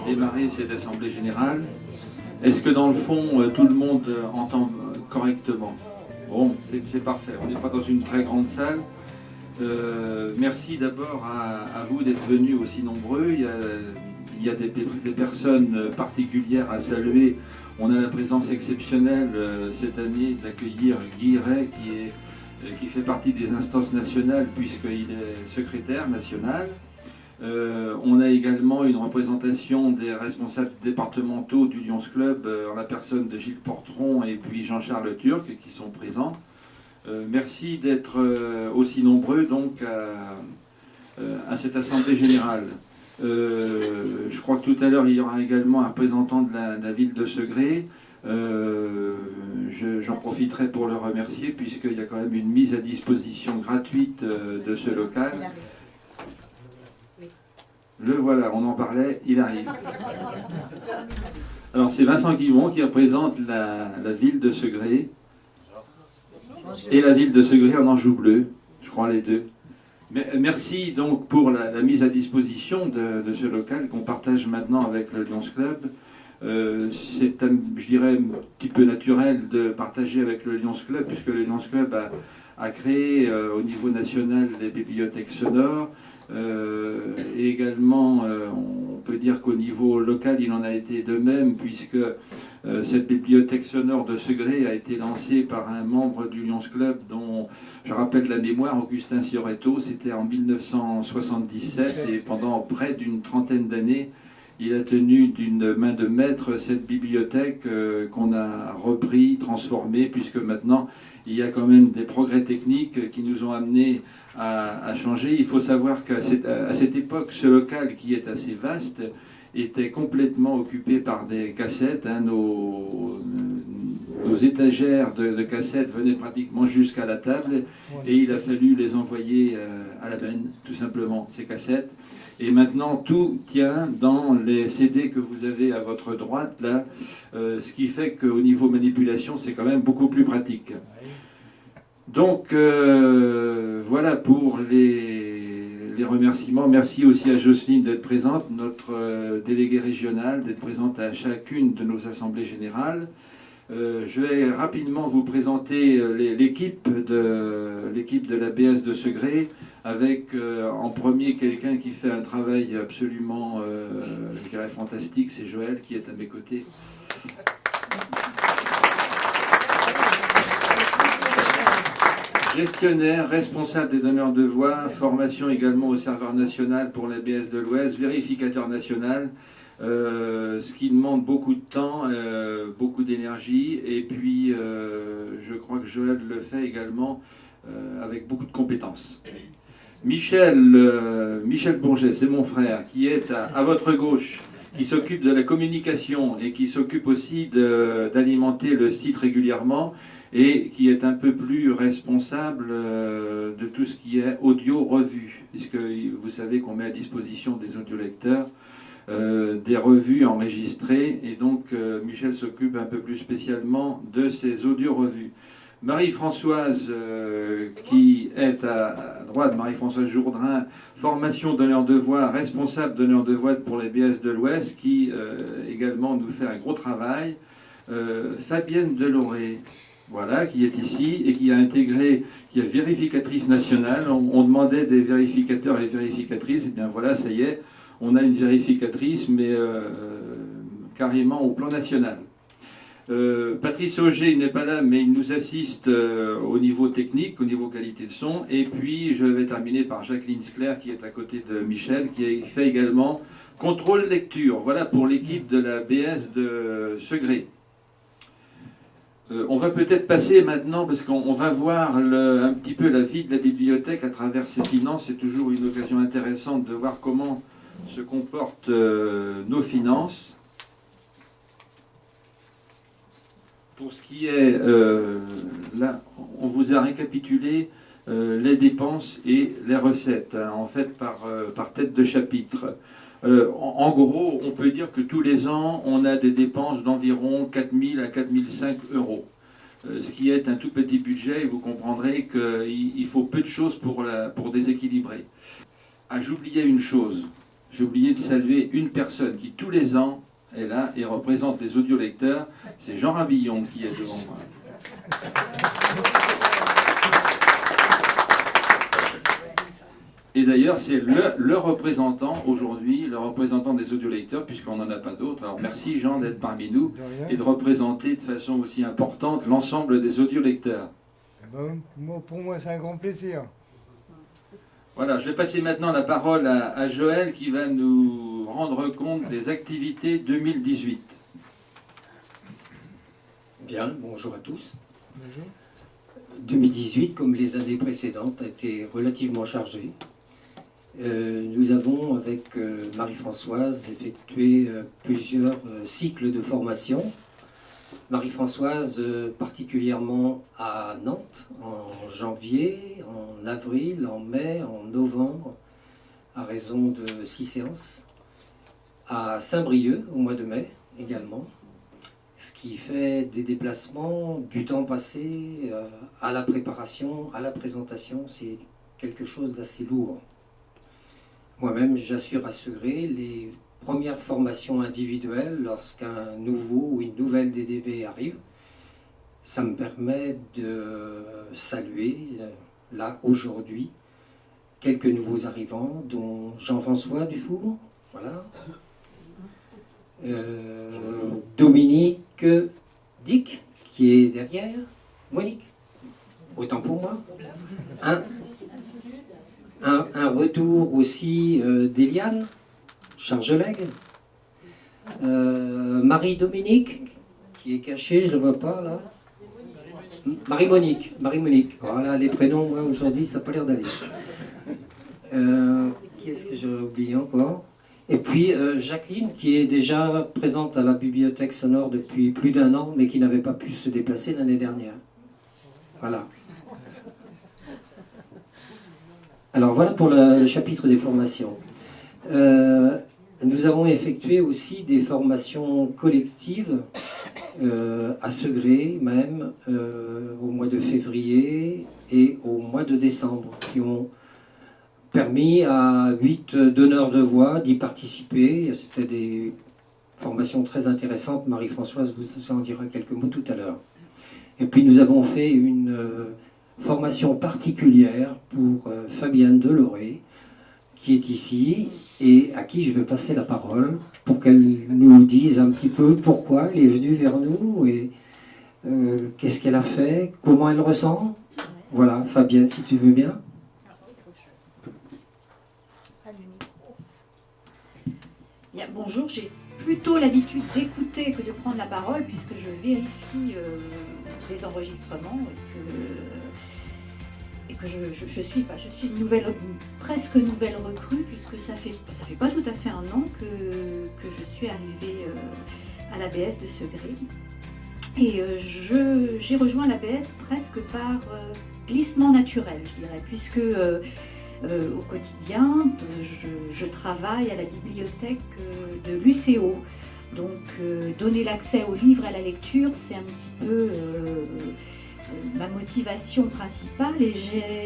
démarrer cette assemblée générale. Est-ce que dans le fond, tout le monde entend correctement? Bon, c'est parfait. On n'est pas dans une très grande salle. Merci d'abord à vous d'être venus aussi nombreux. Il y a des personnes particulières à saluer. On a la présence exceptionnelle cette année d'accueillir Guy Ray, qui fait partie des instances nationales puisqu'il est secrétaire national. On a également une représentation des responsables départementaux du Lions Club en la personne de Gilles Portron et puis Jean-Charles Turc qui sont présents. Merci d'être aussi nombreux donc à cette assemblée générale. Je crois que tout à l'heure il y aura également un représentant de la ville de Segré. J'en profiterai pour le remercier puisqu'il y a quand même une mise à disposition gratuite de ce local. Le voilà, on en parlait, il arrive. Alors c'est Vincent Guimont qui représente la ville de Segré et la ville de Segré en Anjou bleu, je crois les deux. Mais, merci donc pour la mise à disposition de ce local qu'on partage maintenant avec le Lions Club. C'est, je dirais, un petit peu naturel de partager avec le Lions Club puisque le Lions Club a créé au niveau national les bibliothèques sonores. Et également, on peut dire qu'au niveau local, il en a été de même, puisque cette bibliothèque sonore de Segré a été lancée par un membre du Lions Club, dont je rappelle la mémoire, Augustin Cioretto. C'était en 1977, et pendant près d'une trentaine d'années, il a tenu d'une main de maître cette bibliothèque qu'on a repris, transformée, puisque maintenant, il y a quand même des progrès techniques qui nous ont amenés à changer. Il faut savoir qu'à cette époque, ce local qui est assez vaste était complètement occupé par des cassettes. Nos étagères de cassettes venaient pratiquement jusqu'à la table et il a fallu les envoyer à la benne, tout simplement, ces cassettes. Et maintenant, tout tient dans les CD que vous avez à votre droite, là, ce qui fait qu'au niveau manipulation, c'est quand même beaucoup plus pratique. Donc, voilà pour les remerciements. Merci aussi à Jocelyne d'être présente, notre déléguée régionale, d'être présente à chacune de nos assemblées générales. Je vais rapidement vous présenter l'équipe de la BS de Segré, avec en premier quelqu'un qui fait un travail absolument, je dirais, fantastique, c'est Joël qui est à mes côtés. Gestionnaire, responsable des donneurs de voix, formation également au serveur national pour la BS de l'Ouest, vérificateur national, ce qui demande beaucoup de temps, beaucoup d'énergie, et puis je crois que Joël le fait également avec beaucoup de compétences. Michel Bourget, c'est mon frère, qui est à votre gauche, qui s'occupe de la communication et qui s'occupe aussi d'alimenter le site régulièrement, et qui est un peu plus responsable de tout ce qui est audio-revue, puisque vous savez qu'on met à disposition des audiolecteurs des revues enregistrées, et donc Michel s'occupe un peu plus spécialement de ces audio-revues. Marie-Françoise, qui est à droite, Marie-Françoise Jourdain, formation donneur de voix, responsable donneur de voix pour les BS de l'Ouest, qui également nous fait un gros travail. Fabienne Deloré, voilà, qui est ici et qui a intégré, qui est vérificatrice nationale. On demandait des vérificateurs et vérificatrices, et bien voilà, ça y est, on a une vérificatrice, mais carrément au plan national. Patrice Auger n'est pas là, mais il nous assiste au niveau technique, au niveau qualité de son. Et puis, je vais terminer par Jacqueline Scler, qui est à côté de Michel, qui fait également contrôle lecture. Voilà pour l'équipe de la BS de Segré. On va peut-être passer maintenant, parce qu'on va voir un petit peu la vie de la bibliothèque à travers ses finances. C'est toujours une occasion intéressante de voir comment se comportent nos finances. Pour ce qui est, là, on vous a récapitulé les dépenses et les recettes, hein, en fait par tête de chapitre. En gros, on peut dire que tous les ans, on a des dépenses d'environ 4 000 à 4 500 euros. Ce qui est un tout petit budget, et vous comprendrez qu'il faut peu de choses pour déséquilibrer. Ah, j'oubliais une chose. j'ai oublié de saluer une personne qui, tous les ans, est là et représente les audiolecteurs. C'est Jean Rabillon qui est devant moi. Et d'ailleurs, c'est le représentant aujourd'hui, le représentant des audiolecteurs, puisqu'on n'en a pas d'autres. Alors merci Jean d'être parmi nous et de représenter de façon aussi importante l'ensemble des audiolecteurs. Pour moi, c'est un grand plaisir. Voilà, je vais passer maintenant la parole à Joël qui va nous rendre compte des activités 2018. Bien, bonjour à tous. Bonjour. 2018, comme les années précédentes, a été relativement chargé. Nous avons, avec Marie-Françoise, effectué plusieurs cycles de formation. Marie-Françoise, particulièrement à Nantes, en janvier, en avril, en mai, en novembre, à raison de 6 séances. À Saint-Brieuc, au mois de mai, également. Ce qui fait des déplacements, du temps passé à la préparation, à la présentation, c'est quelque chose d'assez lourd. Moi-même, j'assure à Segré les premières formations individuelles lorsqu'un nouveau ou une nouvelle DDB arrive. Ça me permet de saluer, là, aujourd'hui, quelques nouveaux arrivants, dont Jean-François Dufour, voilà. Dominique Dick, qui est derrière, Monique, autant pour moi. Un retour aussi d'Eliane, Chargeleg, Marie-Dominique, qui est cachée, je ne le vois pas là. Marie-Monique, voilà, les prénoms, moi aujourd'hui, ça n'a pas l'air d'aller. Qui est-ce que j'ai oublié encore? Et puis Jacqueline, qui est déjà présente à la bibliothèque sonore depuis plus d'1 an, mais qui n'avait pas pu se déplacer l'année dernière. Voilà. Alors voilà pour le chapitre des formations. Nous avons effectué aussi des formations collectives, à Segré même, au mois de février et au mois de décembre, qui ont permis à 8 donneurs de voix d'y participer. C'était des formations très intéressantes. Marie-Françoise vous en dira quelques mots tout à l'heure. Et puis nous avons fait une formation particulière pour Fabienne Deloré, qui est ici et à qui je vais passer la parole pour qu'elle nous dise un petit peu pourquoi elle est venue vers nous et qu'est-ce qu'elle a fait, comment elle ressent. Voilà, Fabienne, si tu veux bien. Bien, bonjour, j'ai plutôt l'habitude d'écouter que de prendre la parole puisque je vérifie les enregistrements et que je suis une presque nouvelle recrue puisque ça fait pas tout à fait 1 an que je suis arrivée à l'ABS de Segré. Et j'ai rejoint l'ABS presque par glissement naturel, je dirais, puisque au quotidien, je travaille à la bibliothèque de l'UCO. Donc donner l'accès aux livres et à la lecture, c'est un petit peu ma motivation principale. Et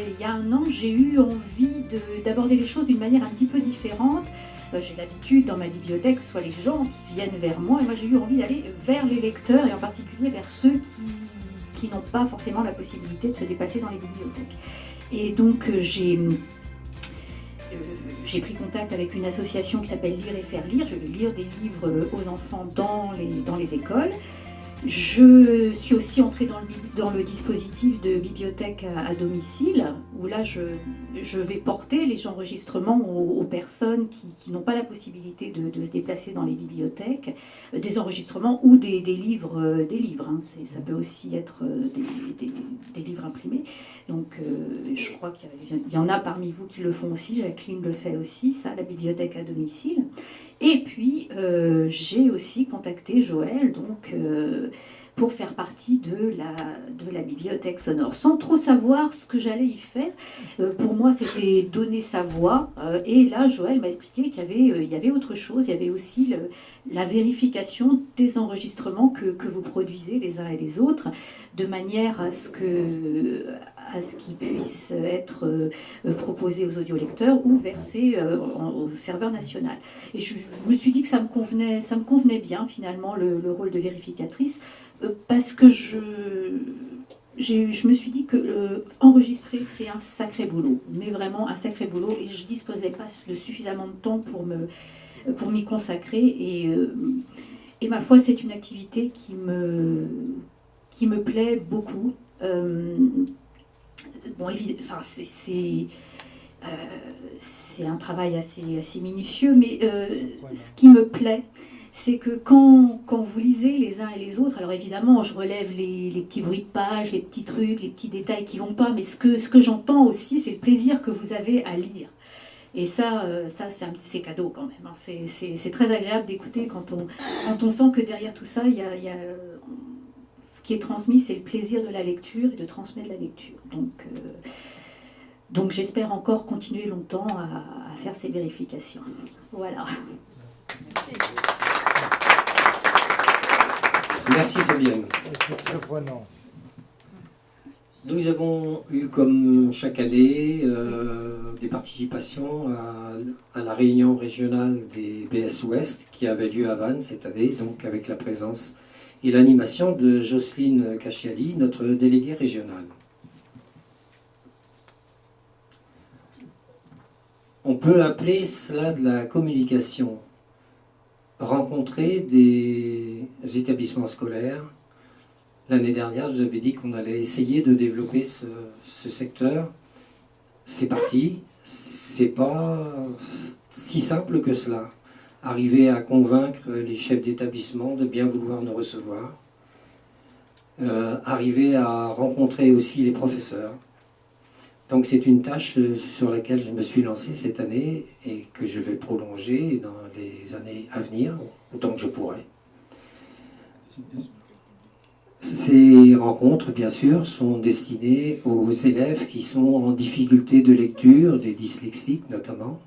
il y a 1 an, j'ai eu envie d'aborder les choses d'une manière un petit peu différente. J'ai l'habitude dans ma bibliothèque, que ce soit les gens qui viennent vers moi, et moi j'ai eu envie d'aller vers les lecteurs, et en particulier vers ceux qui n'ont pas forcément la possibilité de se déplacer dans les bibliothèques. Et donc j'ai pris contact avec une association qui s'appelle Lire et faire lire. Je vais lire des livres aux enfants dans les écoles. Je suis aussi entrée dans le dispositif de bibliothèque à domicile, où là je vais porter les enregistrements aux personnes qui n'ont pas la possibilité de se déplacer dans les bibliothèques, des enregistrements ou des livres. Hein. Ça peut aussi être des livres imprimés. Donc je crois qu'il y en a parmi vous qui le font aussi. Jacqueline le fait aussi, ça, la bibliothèque à domicile. Et puis, j'ai aussi contacté Joël pour faire partie de la bibliothèque sonore, sans trop savoir ce que j'allais y faire. Pour moi, c'était donner sa voix. Et là, Joël m'a expliqué qu'il y avait autre chose. Il y avait aussi la vérification des enregistrements que vous produisez les uns et les autres, de manière à à ce qui puisse être proposé aux audiolecteurs ou versé au serveur national. Et je me suis dit que ça me convenait bien finalement le rôle de vérificatrice, parce que je me suis dit que enregistrer, c'est un sacré boulot, mais vraiment un sacré boulot, et je disposais pas de suffisamment de temps pour m'y consacrer, et ma foi, c'est une activité qui me plaît beaucoup. Bon, évidemment, c'est un travail assez minutieux, mais ce qui me plaît, c'est que quand vous lisez les uns et les autres, alors évidemment, je relève les petits bruits de page, les petits trucs, les petits détails qui vont pas, mais ce que j'entends aussi, c'est le plaisir que vous avez à lire. Et ça c'est cadeau quand même. Hein. C'est très agréable d'écouter quand on sent que derrière tout ça, il y a ce qui est transmis, c'est le plaisir de la lecture et de transmettre la lecture. Donc j'espère encore continuer longtemps à faire ces vérifications. Voilà. Merci Fabienne. C'est très prenant. Nous avons eu, comme chaque année, des participations à la réunion régionale des BS Ouest qui avait lieu à Vannes cette année, donc avec la présence et l'animation de Jocelyne Cachiali, notre déléguée régionale. On peut appeler cela de la communication. Rencontrer des établissements scolaires. L'année dernière, je vous avais dit qu'on allait essayer de développer ce secteur. C'est parti. C'est pas si simple que cela. Arriver à convaincre les chefs d'établissement de bien vouloir nous recevoir. Arriver à rencontrer aussi les professeurs. Donc c'est une tâche sur laquelle je me suis lancé cette année et que je vais prolonger dans les années à venir, autant que je pourrai. Ces rencontres, bien sûr, sont destinées aux élèves qui sont en difficulté de lecture, des dyslexiques notamment,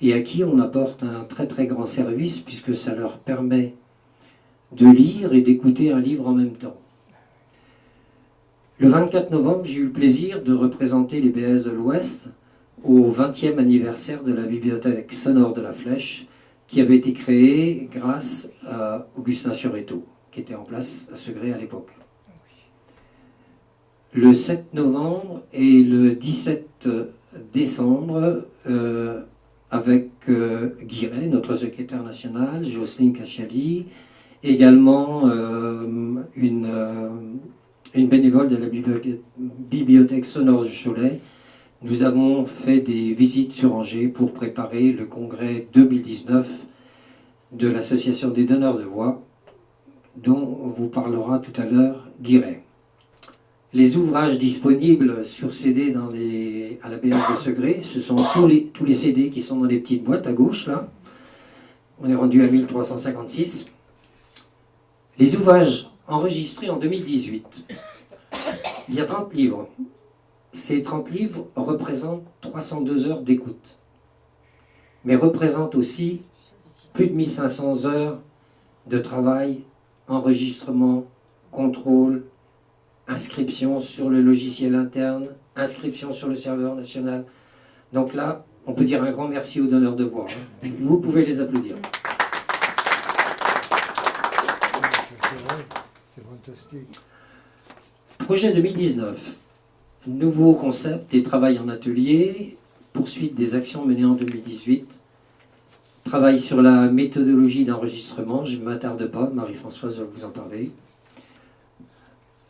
et à qui on apporte un très très grand service puisque ça leur permet de lire et d'écouter un livre en même temps. Le 24 novembre, j'ai eu le plaisir de représenter les BS de l'Ouest au 20e anniversaire de la bibliothèque sonore de la Flèche qui avait été créée grâce à Augustin Cioretto, qui était en place à Segré à l'époque. Le 7 novembre et le 17 décembre, avec Guiret, notre secrétaire national, Jocelyne Cachiali, également une bénévole de la bibliothèque sonore de Cholet, nous avons fait des visites sur Angers pour préparer le congrès 2019 de l'Association des donneurs de voix, dont vous parlera tout à l'heure Guiret. Les ouvrages disponibles sur CD à la BS de Segré, ce sont tous les CD qui sont dans les petites boîtes à gauche, là. On est rendu à 1356. Les ouvrages enregistré en 2018. Il y a 30 livres. Ces 30 livres représentent 302 heures d'écoute, mais représentent aussi plus de 1500 heures de travail, enregistrement, contrôle, inscription sur le logiciel interne, inscription sur le serveur national. Donc là, on peut dire un grand merci aux donneurs de voix. Vous pouvez les applaudir. C'est fantastique. Projet 2019. Nouveau concept et travail en atelier. Poursuite des actions menées en 2018. Travail sur la méthodologie d'enregistrement. Je ne m'attarde pas, Marie-Françoise va vous en parler.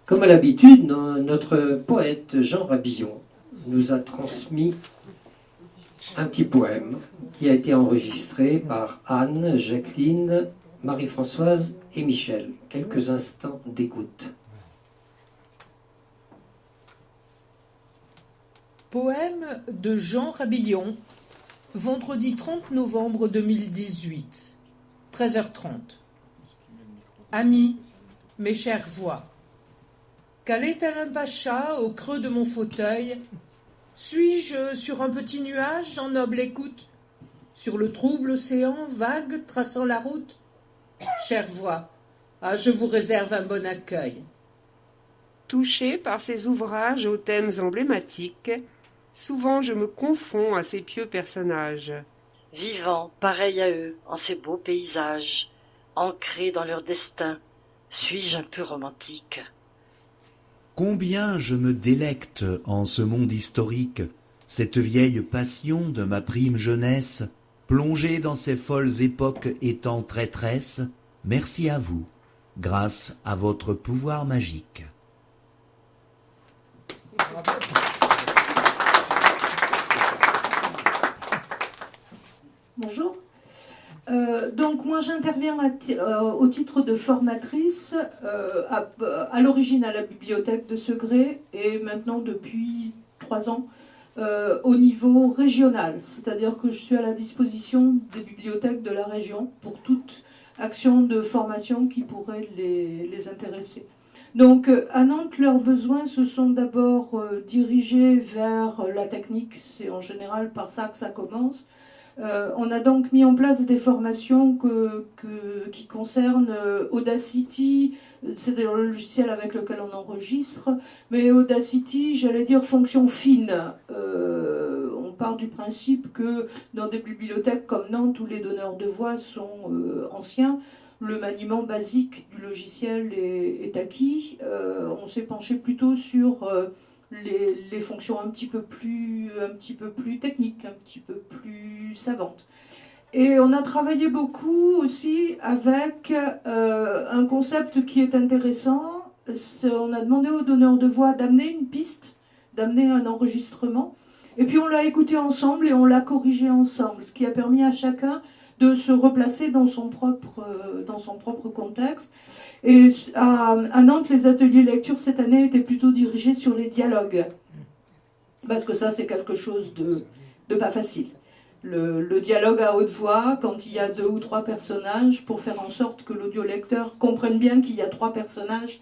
Comme à l'habitude, notre poète Jean Rabillon nous a transmis un petit poème qui a été enregistré par Anne, Jacqueline, Marie-Françoise et Michel. Quelques instants d'écoute. Poème de Jean Rabillon, vendredi 30 novembre 2018, 13h30. Amis, mes chères voix, calé tel un pacha au creux de mon fauteuil, suis-je sur un petit nuage en noble écoute, sur le trouble océan vague traçant la route? Chère voix, je vous réserve un bon accueil. Touché par ces ouvrages aux thèmes emblématiques, souvent je me confonds à ces pieux personnages. Vivant, pareil à eux, en ces beaux paysages, ancrés dans leur destin, suis-je un peu romantique? Combien je me délecte en ce monde historique, cette vieille passion de ma prime jeunesse, plongée dans ces folles époques étant traîtresse, merci à vous, grâce à votre pouvoir magique. Bonjour. Donc moi j'interviens au titre de formatrice à l'origine à la bibliothèque de Segré et maintenant depuis 3 ans au niveau régional. C'est-à-dire que je suis à la disposition des bibliothèques de la région pour toute action de formation qui pourrait les intéresser. Donc à Nantes, leurs besoins se sont d'abord dirigés vers la technique, c'est en général par ça que ça commence. On a donc mis en place des formations qui concernent Audacity, c'est le logiciel avec lequel on enregistre, mais Audacity, j'allais dire fonction fine. On part du principe que dans des bibliothèques comme Nantes, où les donneurs de voix sont anciens, le maniement basique du logiciel est acquis. On s'est penché plutôt sur les fonctions un petit peu plus techniques, un petit peu plus savantes. Et on a travaillé beaucoup aussi avec un concept qui est intéressant. On a demandé aux donneurs de voix d'amener une piste, d'amener un enregistrement. Et puis on l'a écouté ensemble et on l'a corrigé ensemble, ce qui a permis à chacun de se replacer dans son propre contexte. Et à Nantes, les ateliers lecture cette année étaient plutôt dirigés sur les dialogues. Parce que ça, c'est quelque chose de pas facile. Le dialogue à haute voix, quand il y a 2 ou 3 personnages, pour faire en sorte que l'audiolecteur comprenne bien qu'il y a 3 personnages.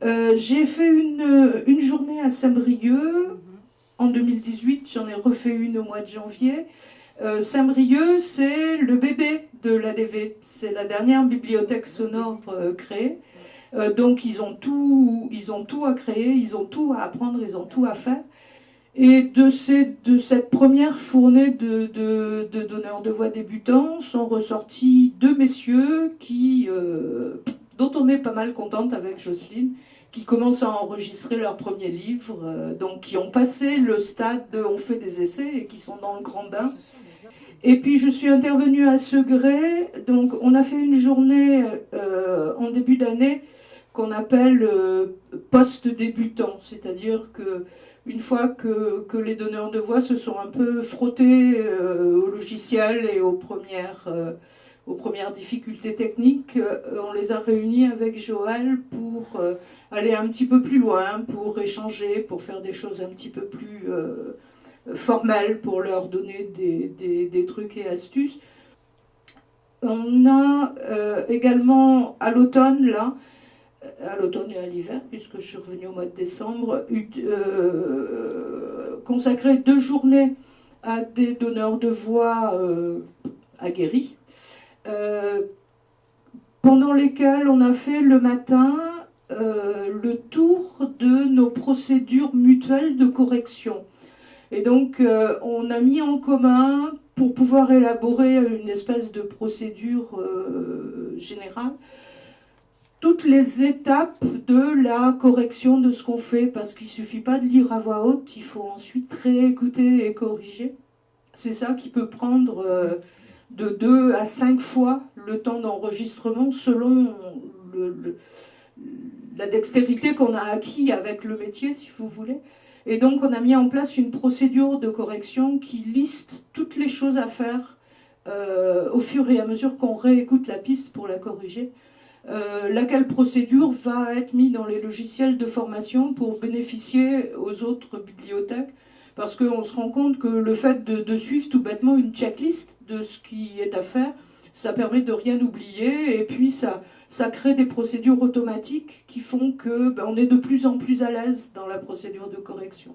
J'ai fait une journée à Saint-Brieuc en 2018, j'en ai refait une au mois de janvier. Saint-Brieuc, c'est le bébé de l'ADV, c'est la dernière bibliothèque sonore créée. Donc ils ont tout à créer, ils ont tout à apprendre, ils ont tout à faire. Et de cette première fournée de donneurs de voix débutants sont ressortis 2 messieurs dont on est pas mal contente avec Jocelyne, qui commencent à enregistrer leur premier livre, donc qui ont passé le stade de on fait des essais et qui sont dans le grand bain. Et puis je suis intervenue à Segré, donc on a fait une journée en début d'année qu'on appelle post-débutant, c'est-à-dire que une fois que les donneurs de voix se sont un peu frottés au logiciel et aux premières difficultés techniques, on les a réunis avec Joël pour aller un petit peu plus loin, pour échanger, pour faire des choses un petit peu plus formelles, pour leur donner des trucs et astuces. On a également à l'automne, à l'automne et à l'hiver, puisque je suis revenue au mois de décembre, consacré 2 journées à des donneurs de voix aguerris, pendant lesquelles on a fait le matin le tour de nos procédures mutuelles de correction. Et donc on a mis en commun, pour pouvoir élaborer une espèce de procédure générale, toutes les étapes de la correction de ce qu'on fait, parce qu'il ne suffit pas de lire à voix haute, il faut ensuite réécouter et corriger. C'est ça qui peut prendre de 2 à 5 fois le temps d'enregistrement selon la dextérité qu'on a acquis avec le métier, si vous voulez. Et donc on a mis en place une procédure de correction qui liste toutes les choses à faire au fur et à mesure qu'on réécoute la piste pour la corriger. Laquelle procédure va être mise dans les logiciels de formation pour bénéficier aux autres bibliothèques, parce qu'on se rend compte que le fait de suivre tout bêtement une checklist de ce qui est à faire, ça permet de rien oublier, et puis ça crée des procédures automatiques qui font que on est de plus en plus à l'aise dans la procédure de correction.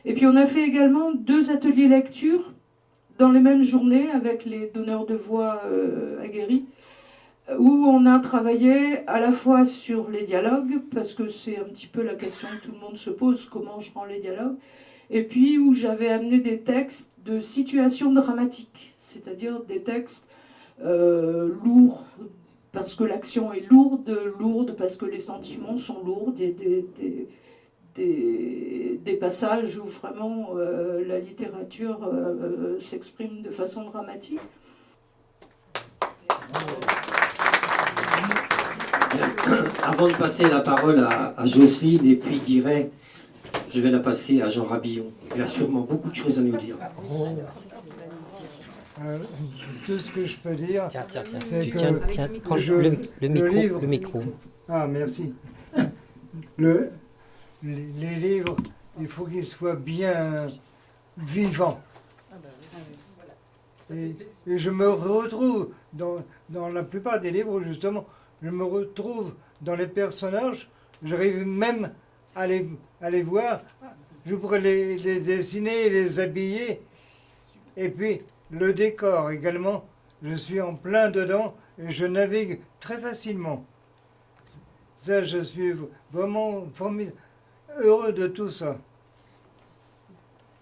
Et puis on a fait également 2 ateliers lecture dans les mêmes journées avec les donneurs de voix aguerris. où on a travaillé à la fois sur les dialogues, parce que c'est un petit peu la question que tout le monde se pose, comment je rends les dialogues, et puis où j'avais amené des textes de situations dramatiques, c'est-à-dire des textes lourds, parce que l'action est lourde parce que les sentiments sont lourds, des passages où vraiment la littérature s'exprime de façon dramatique. Avant de passer la parole à Jocelyne et puis Guiret, je vais la passer à Jean Rabillon. Il a sûrement beaucoup de choses à nous dire. Tout ce que je peux dire, c'est que prends le micro. Ah, merci. Les livres, il faut qu'ils soient bien vivants. Et je me retrouve dans la plupart des livres, justement, je me retrouve dans les personnages, j'arrive même à les voir, je pourrais les dessiner, les habiller, et puis le décor également, je suis en plein dedans et je navigue très facilement. Ça, je suis vraiment formidable, heureux de tout ça.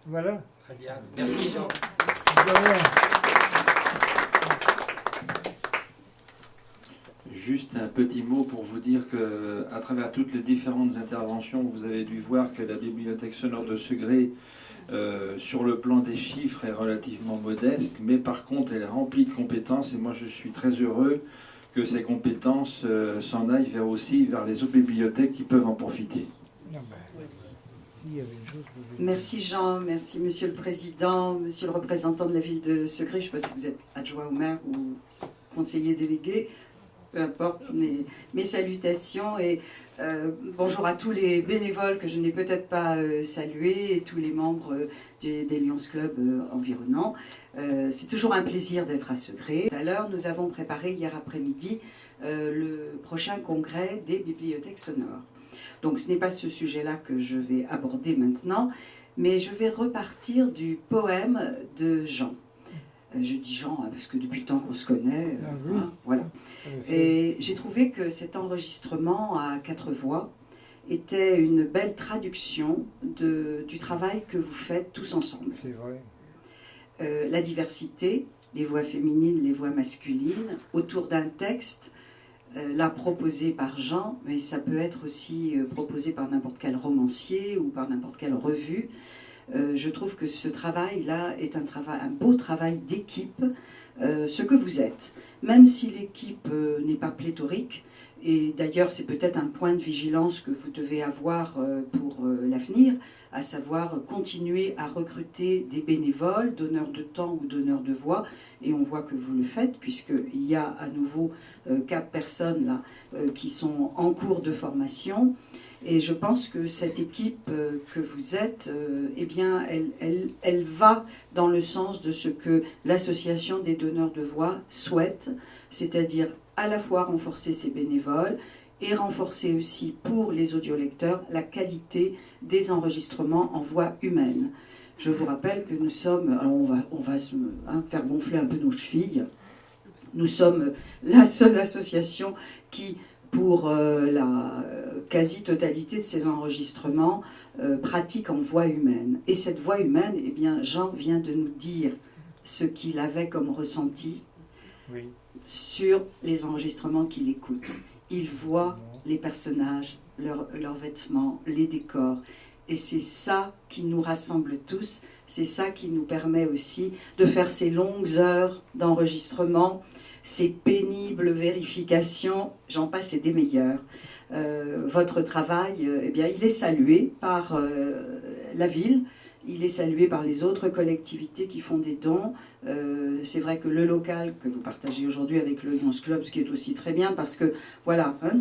Voilà. Très bien. Merci Jean. Juste un petit mot pour vous dire que, à travers toutes les différentes interventions, vous avez dû voir que la bibliothèque sonore de Segré, sur le plan des chiffres, est relativement modeste, mais par contre, elle est remplie de compétences, et moi je suis très heureux que ces compétences s'en aillent aussi vers les autres bibliothèques qui peuvent en profiter. Merci Jean, merci Monsieur le Président, Monsieur le représentant de la ville de Segré, je ne sais pas si vous êtes adjoint au maire ou conseiller délégué, peu importe, mes salutations et bonjour à tous les bénévoles que je n'ai peut-être pas salués et tous les membres des Lions Club environnants. C'est toujours un plaisir d'être à Segré. Tout à l'heure, nous avons préparé hier après-midi le prochain congrès des bibliothèques sonores. Donc ce n'est pas ce sujet-là que je vais aborder maintenant, mais je vais repartir du poème de Jean. Je dis Jean parce que depuis le temps qu'on se connaît, voilà. Et j'ai trouvé que cet enregistrement à 4 voix était une belle traduction du travail que vous faites tous ensemble. C'est vrai. La diversité, les voix féminines, les voix masculines, autour d'un texte, là proposé par Jean, mais ça peut être aussi proposé par n'importe quel romancier ou par n'importe quelle revue. Je trouve que ce travail-là est un beau travail d'équipe, ce que vous êtes. Même si l'équipe n'est pas pléthorique, et d'ailleurs c'est peut-être un point de vigilance que vous devez avoir pour l'avenir, à savoir continuer à recruter des bénévoles, donneurs de temps ou donneurs de voix, et on voit que vous le faites, puisqu'il y a à nouveau 4 personnes là, qui sont en cours de formation. Et je pense que cette équipe que vous êtes, eh bien, elle va dans le sens de ce que l'association des donneurs de voix souhaite, c'est-à-dire à la fois renforcer ses bénévoles et renforcer aussi pour les audiolecteurs la qualité des enregistrements en voix humaine. Je vous rappelle que nous sommes, alors on va se faire gonfler un peu nos chevilles, nous sommes la seule association qui, pour la quasi-totalité de ces enregistrements, pratique en voix humaine. Et cette voix humaine, eh bien, Jean vient de nous dire ce qu'il avait comme ressenti sur les enregistrements qu'il écoute. Il voit les personnages, leurs vêtements, les décors. Et c'est ça qui nous rassemble tous, c'est ça qui nous permet aussi de faire ces longues heures d'enregistrement, ces pénibles vérifications, j'en passe, et des meilleurs. Votre travail, eh bien, il est salué par la ville, il est salué par les autres collectivités qui font des dons. C'est vrai que le local que vous partagez aujourd'hui avec le Lions Club, ce qui est aussi très bien, parce que voilà, hein,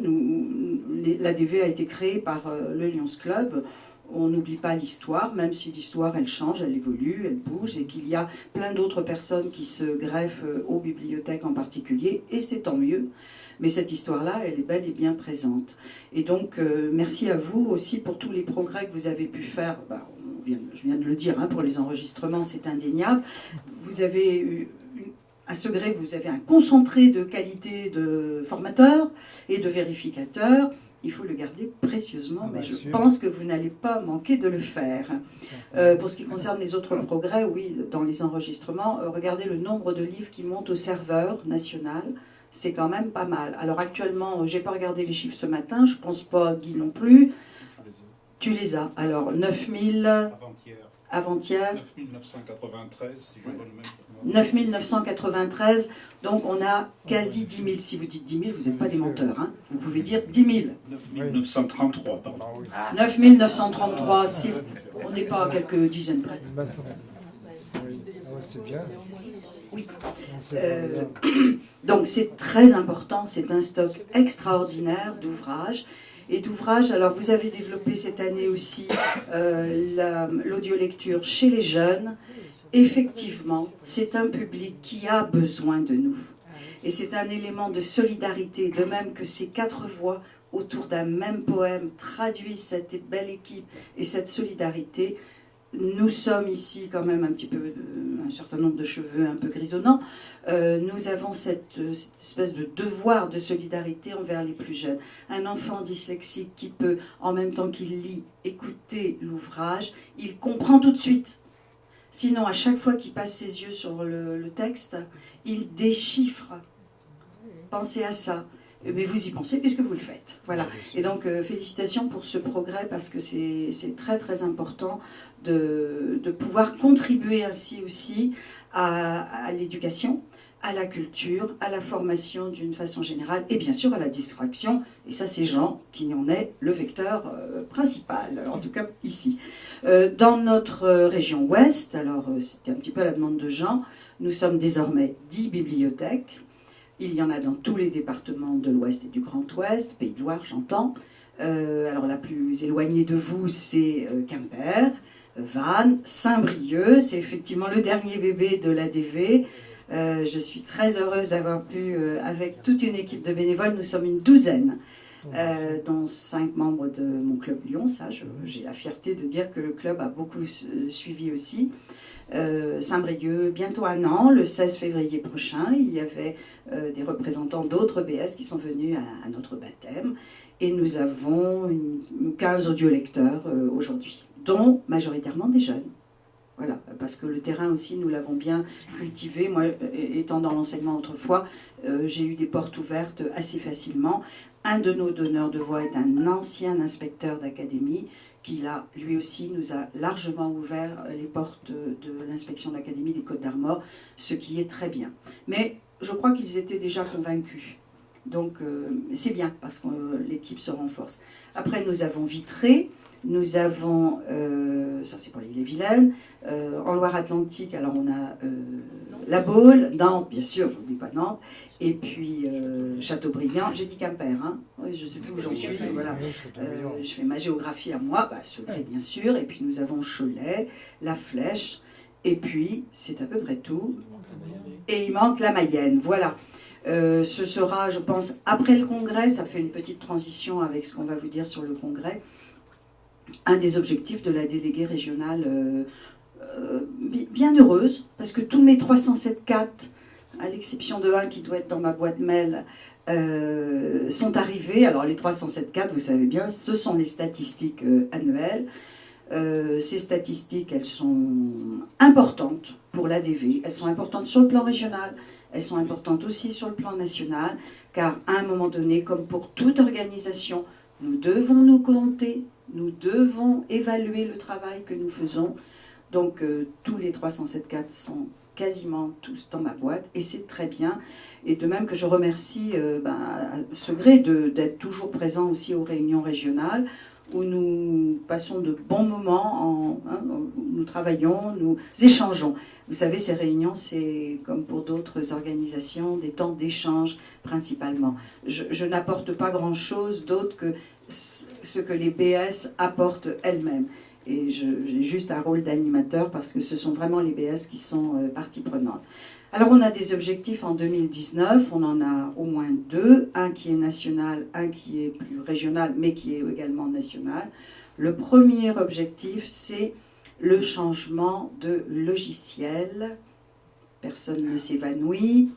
l'ADV a été créée par le Lions Club. On n'oublie pas l'histoire, même si l'histoire, elle change, elle évolue, elle bouge, et qu'il y a plein d'autres personnes qui se greffent aux bibliothèques en particulier, et c'est tant mieux. Mais cette histoire-là, elle est bel et bien présente. Et donc, merci à vous aussi pour tous les progrès que vous avez pu faire. Je viens de le dire, hein, pour les enregistrements, c'est indéniable. Vous avez eu à Segré, vous avez un concentré de qualité de formateurs et de vérificateurs. Il faut le garder précieusement, mais je pense que vous n'allez pas manquer de le faire. Pour ce qui concerne les autres progrès, oui, dans les enregistrements, regardez le nombre de livres qui montent au serveur national. C'est quand même pas mal. Alors actuellement, j'ai pas regardé les chiffres ce matin, je pense pas, Guy non plus. Tu les as. Alors, 9000... Avant-hier. 9993, si je vois le même. 9993, donc on a quasi 10 000. Si vous dites 10 000, vous n'êtes pas des menteurs. Hein. Vous pouvez dire 10 000. 9933, pardon. 9933, on n'est pas à quelques dizaines près. C'est bien. Oui. Donc c'est très important, c'est un stock extraordinaire d'ouvrages. Et d'ouvrages, alors vous avez développé cette année aussi l'audiolecture chez les jeunes. Effectivement, c'est un public qui a besoin de nous. Et c'est un élément de solidarité, de même que ces 4 voix autour d'un même poème traduisent cette belle équipe et cette solidarité. Nous sommes ici quand même un certain nombre de cheveux un peu grisonnants. Nous avons cette espèce de devoir de solidarité envers les plus jeunes. Un enfant dyslexique qui peut, en même temps qu'il lit, écouter l'ouvrage, il comprend tout de suite. Sinon, à chaque fois qu'il passe ses yeux sur le texte, il déchiffre. Pensez à ça. Mais vous y pensez puisque vous le faites. Voilà. Et donc, félicitations pour ce progrès parce que c'est très très important de pouvoir contribuer ainsi aussi à l'éducation, à la culture, à la formation d'une façon générale et bien sûr à la distraction. Et ça, c'est Jean qui en est le vecteur principal, en tout cas ici. Dans notre région ouest, alors c'était un petit peu à la demande de Jean, nous sommes désormais 10 bibliothèques. Il y en a dans tous les départements de l'Ouest et du Grand Ouest, Pays de Loire, j'entends. Alors la plus éloignée de vous, c'est Quimper, Vannes, Saint-Brieuc. C'est effectivement le dernier bébé de l'ADV. Je suis très heureuse d'avoir pu, avec toute une équipe de bénévoles, nous sommes une douzaine, dont 5 membres de mon club Lyon. Ça, j'ai la fierté de dire que le club a beaucoup suivi aussi. Saint-Brieuc, bientôt un an, le 16 février prochain, il y avait des représentants d'autres BS qui sont venus à notre baptême et nous avons 15 audiolecteurs aujourd'hui, dont majoritairement des jeunes. Voilà, parce que le terrain aussi, nous l'avons bien cultivé. Moi, étant dans l'enseignement autrefois, j'ai eu des portes ouvertes assez facilement. Un de nos donneurs de voix est un ancien inspecteur d'académie qui, là, lui aussi, nous a largement ouvert les portes de l'inspection d'académie des Côtes-d'Armor, ce qui est très bien. Mais je crois qu'ils étaient déjà convaincus. Donc, c'est bien, parce que l'équipe se renforce. Après, nous avons Vitré, nous avons, ça c'est pour l'île-et-Vilaine, en Loire-Atlantique, alors on a La Baule, Nantes, bien sûr, je n'oublie pas Nantes, et puis Châteaubriand, j'ai dit Quimper, hein, je ne sais plus où j'en suis, voilà. Je fais ma géographie à moi, Segré bien sûr, et puis nous avons Cholet, La Flèche, et puis c'est à peu près tout, et il manque la Mayenne, voilà. Ce sera, je pense, après le congrès, ça fait une petite transition avec ce qu'on va vous dire sur le congrès, un des objectifs de la déléguée régionale bien heureuse, parce que tous mes 307.4, à l'exception de un qui doit être dans ma boîte mail, sont arrivés. Alors les 307.4, vous savez bien, ce sont les statistiques annuelles. Ces statistiques, elles sont importantes pour l'ADV, elles sont importantes sur le plan régional, elles sont importantes aussi sur le plan national, car à un moment donné, comme pour toute organisation, nous devons nous compter, nous devons évaluer le travail que nous faisons. Donc tous les 307.4 sont quasiment tous dans ma boîte et c'est très bien. Et de même que je remercie Segré d'être toujours présent aussi aux réunions régionales où nous passons de bons moments, où nous travaillons, nous échangeons. Vous savez, ces réunions, c'est comme pour d'autres organisations, des temps d'échange principalement. Je n'apporte pas grand-chose d'autre que ce que les BS apportent elles-mêmes. Et j'ai juste un rôle d'animateur parce que ce sont vraiment les BS qui sont partie prenante. Alors on a des objectifs en 2019, on en a au moins 2, un qui est national, un qui est plus régional, mais qui est également national. Le premier objectif, c'est le changement de logiciel personne ne s'évanouit,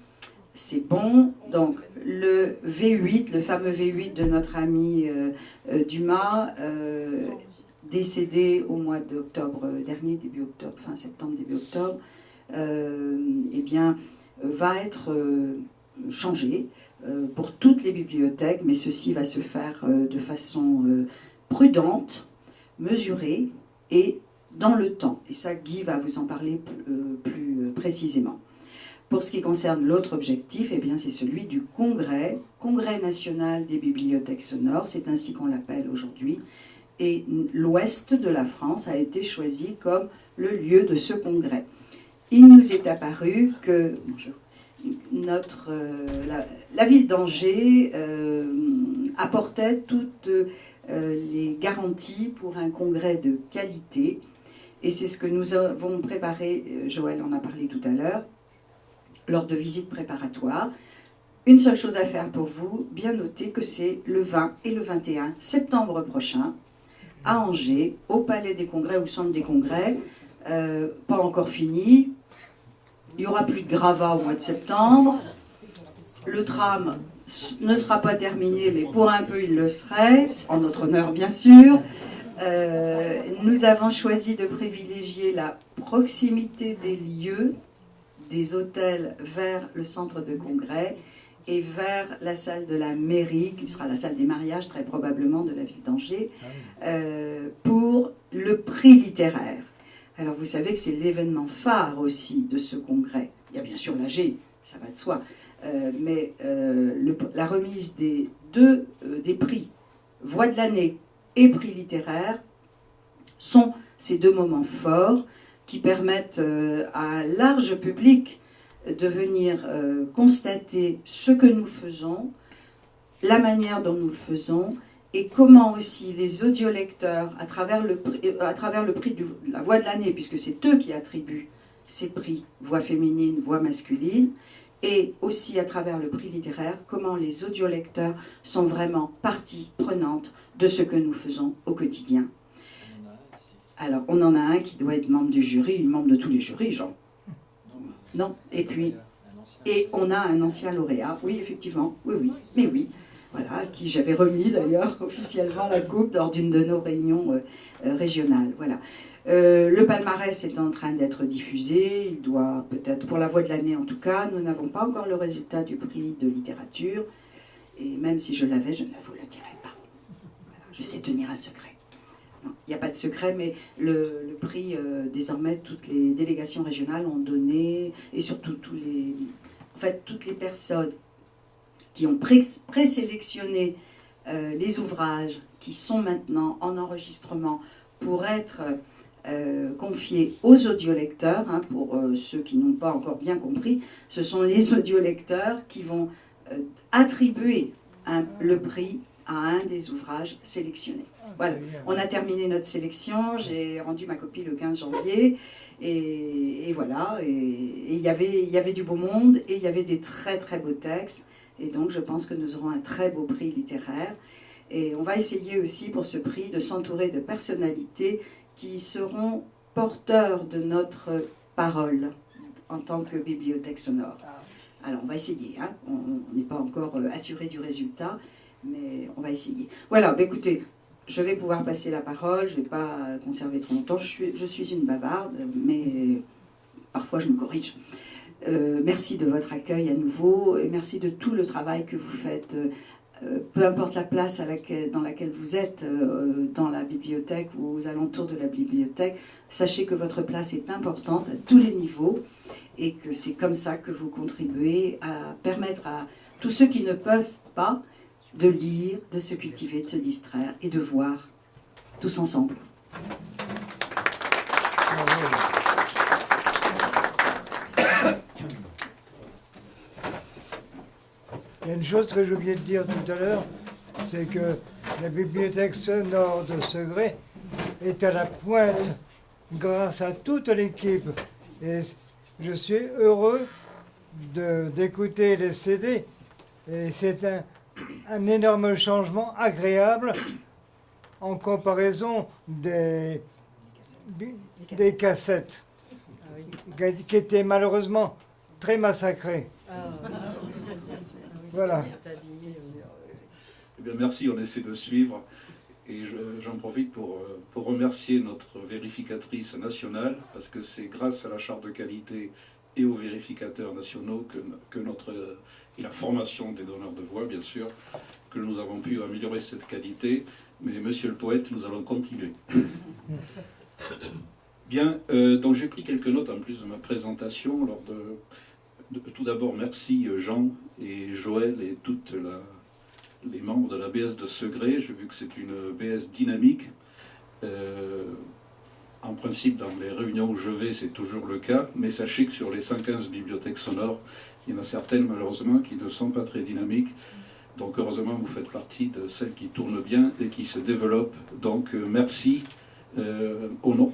c'est bon. Donc le V8, le fameux V8 de notre ami Dumas, décédé au mois d'octobre dernier, début octobre, fin septembre, début octobre, eh bien, va être changé pour toutes les bibliothèques, mais ceci va se faire de façon prudente, mesurée et dans le temps. Et ça, Guy va vous en parler plus précisément. Pour ce qui concerne l'autre objectif, eh bien, c'est celui du Congrès national des bibliothèques sonores, c'est ainsi qu'on l'appelle aujourd'hui. Et l'ouest de la France a été choisi comme le lieu de ce congrès. Il nous est apparu que la ville d'Angers apportait toutes les garanties pour un congrès de qualité. Et c'est ce que nous avons préparé, Joël en a parlé tout à l'heure, lors de visites préparatoires. Une seule chose à faire pour vous, bien noter que c'est le 20 et le 21 septembre prochain, à Angers, au Palais des Congrès, au Centre des Congrès, pas encore fini. Il n'y aura plus de gravats au mois de septembre. Le tram ne sera pas terminé, mais pour un peu il le serait, en notre honneur bien sûr. Nous avons choisi de privilégier la proximité des lieux, des hôtels vers le centre de congrès et vers la salle de la mairie, qui sera la salle des mariages très probablement de la ville d'Angers, pour le prix littéraire. Alors vous savez que c'est l'événement phare aussi de ce congrès. Il y a bien sûr l'AG, ça va de soi, mais la remise des prix Voix de l'année et prix littéraire sont ces deux moments forts qui permettent à un large public de venir constater ce que nous faisons, la manière dont nous le faisons, et comment aussi les audiolecteurs, à travers le prix de la voix de l'année, puisque c'est eux qui attribuent ces prix, voix féminine, voix masculine, et aussi à travers le prix littéraire, comment les audiolecteurs sont vraiment partie prenante de ce que nous faisons au quotidien. Alors, on en a un qui doit être membre du jury, membre de tous les jurys, Jean. Non, et puis, et on a un ancien lauréat, oui, effectivement, oui, mais oui, voilà, à qui j'avais remis d'ailleurs officiellement la coupe lors d'une de nos réunions régionales, voilà. Le palmarès est en train d'être diffusé, il doit peut-être, pour la voix de l'année en tout cas, nous n'avons pas encore le résultat du prix de littérature, et même si je l'avais, je ne vous le dirai pas. Voilà, je sais tenir un secret. Non, il n'y a pas de secret, mais le prix, désormais, toutes les délégations régionales ont donné, et surtout toutes les personnes qui ont présélectionné les ouvrages qui sont maintenant en enregistrement pour être confiés aux audiolecteurs, hein, pour ceux qui n'ont pas encore bien compris, ce sont les audiolecteurs qui vont attribuer le prix à un des ouvrages sélectionnés. Voilà, on a terminé notre sélection, j'ai rendu ma copie le 15 janvier, et voilà, et il y avait du beau monde, et il y avait des très très beaux textes, et donc je pense que nous aurons un très beau prix littéraire, et on va essayer aussi pour ce prix de s'entourer de personnalités qui seront porteurs de notre parole en tant que bibliothèque sonore. Alors on va essayer, hein, on n'est pas encore assuré du résultat, mais on va essayer. Voilà, bah écoutez, je vais pouvoir passer la parole, je ne vais pas conserver trop longtemps, je suis une bavarde, mais parfois je me corrige. Merci de votre accueil à nouveau, et merci de tout le travail que vous faites, peu importe la place dans laquelle vous êtes, dans la bibliothèque ou aux alentours de la bibliothèque, sachez que votre place est importante à tous les niveaux, et que c'est comme ça que vous contribuez à permettre à tous ceux qui ne peuvent pas de lire, de se cultiver, de se distraire et de voir tous ensemble. Il y a une chose que j'ai oublié de dire tout à l'heure, c'est que la bibliothèque sonore de Segré est à la pointe grâce à toute l'équipe. Et je suis heureux d'écouter les CD. Et c'est un énorme changement agréable en comparaison des cassettes qui étaient malheureusement très massacrés. Voilà. Eh bien, merci, on essaie de suivre. Et j'en profite pour remercier notre vérificatrice nationale, parce que c'est grâce à la charte de qualité et aux vérificateurs nationaux et la formation des donneurs de voix, bien sûr, que nous avons pu améliorer cette qualité. Mais monsieur le poète, nous allons continuer. Bien, donc j'ai pris quelques notes en plus de ma présentation. Tout d'abord, merci Jean et Joël et toutes les membres de la BS de Segré. J'ai vu que c'est une BS dynamique. En principe, dans les réunions où je vais, c'est toujours le cas. Mais sachez que sur les 115 bibliothèques sonores, il y en a certaines, malheureusement, qui ne sont pas très dynamiques. Donc, heureusement, vous faites partie de celles qui tournent bien et qui se développent. Donc, merci au nom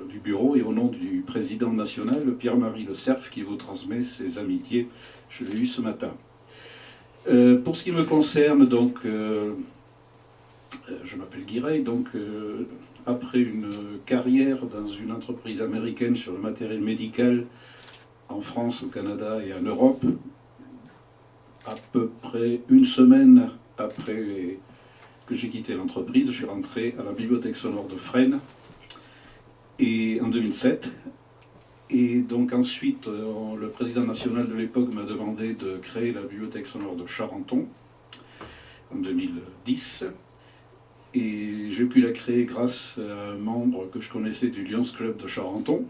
du bureau et au nom du président national, Pierre-Marie Le Cerf, qui vous transmet ses amitiés. Je l'ai eu ce matin. Pour ce qui me concerne, donc, je m'appelle Guiret, donc après une carrière dans une entreprise américaine sur le matériel médical en France, au Canada et en Europe, à peu près une semaine après que j'ai quitté l'entreprise, je suis rentré à la bibliothèque sonore de Fresnes et en 2007. Et donc ensuite, le président national de l'époque m'a demandé de créer la bibliothèque sonore de Charenton en 2010. Et j'ai pu la créer grâce à un membre que je connaissais du Lions Club de Charenton.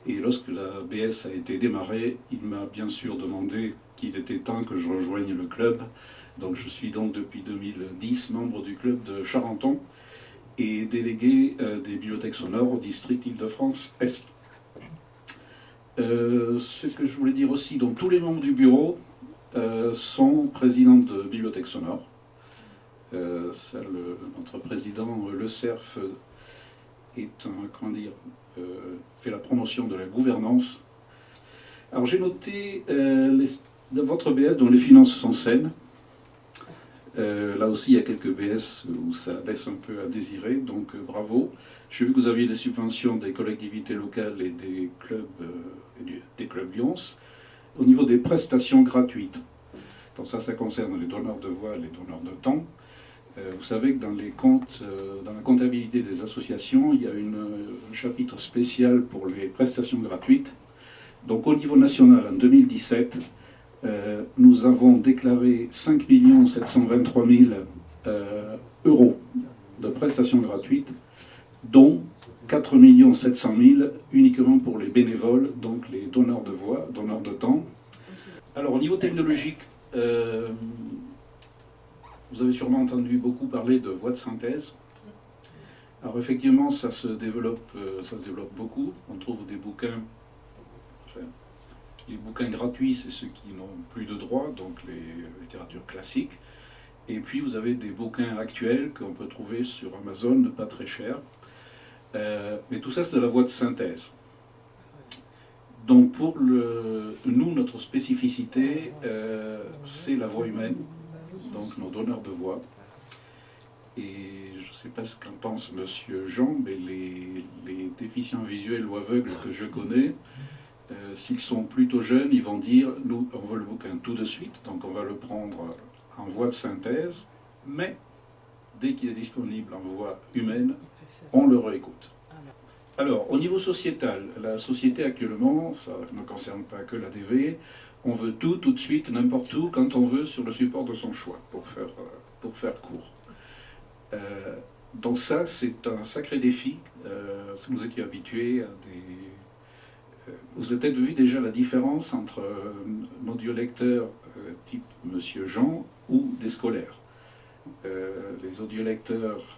Et lorsque la BS a été démarrée, il m'a bien sûr demandé qu'il était temps que je rejoigne le club. Donc je suis donc depuis 2010 membre du club de Charenton et délégué des bibliothèques sonores au district Île-de-France-Est. Ce que je voulais dire aussi, donc tous les membres du bureau sont présidents de bibliothèques sonores. Notre président Le Cerf fait la promotion de la gouvernance. Alors j'ai noté dans votre BS dont les finances sont saines. Là aussi il y a quelques BS où ça laisse un peu à désirer, donc bravo. J'ai vu que vous aviez des subventions des collectivités locales et des clubs Lions. Au niveau des prestations gratuites, donc ça concerne les donneurs de voix et les donneurs de temps. Vous savez que dans les comptes, dans la comptabilité des associations, il y a un chapitre spécial pour les prestations gratuites. Donc au niveau national, en 2017, nous avons déclaré 5 723 000 euros de prestations gratuites, dont 4 700 000 uniquement pour les bénévoles, donc les donneurs de voix, donneurs de temps. Alors au niveau technologique, vous avez sûrement entendu beaucoup parler de voix de synthèse. Alors effectivement, ça se développe beaucoup. On trouve des bouquins, les bouquins gratuits, c'est ceux qui n'ont plus de droit, donc les littératures classiques. Et puis vous avez des bouquins actuels qu'on peut trouver sur Amazon, pas très chers. Mais tout ça, c'est de la voix de synthèse. Donc pour nous, notre spécificité, c'est la voix humaine, donc nos donneurs de voix. Et je ne sais pas ce qu'en pense Monsieur Jean, mais les déficients visuels ou aveugles que je connais, s'ils sont plutôt jeunes, ils vont dire « nous, on veut le bouquin tout de suite, donc on va le prendre en voix de synthèse, mais dès qu'il est disponible en voix humaine, on le réécoute ». Alors, au niveau sociétal, la société actuellement, ça ne concerne pas que la DV, on veut tout de suite, n'importe où, quand on veut, sur le support de son choix, pour faire court. Donc ça, c'est un sacré défi. Si vous étiez habitués à des... vous avez peut-être vu déjà la différence entre un audiolecteur type Monsieur Jean ou des scolaires. Les audiolecteurs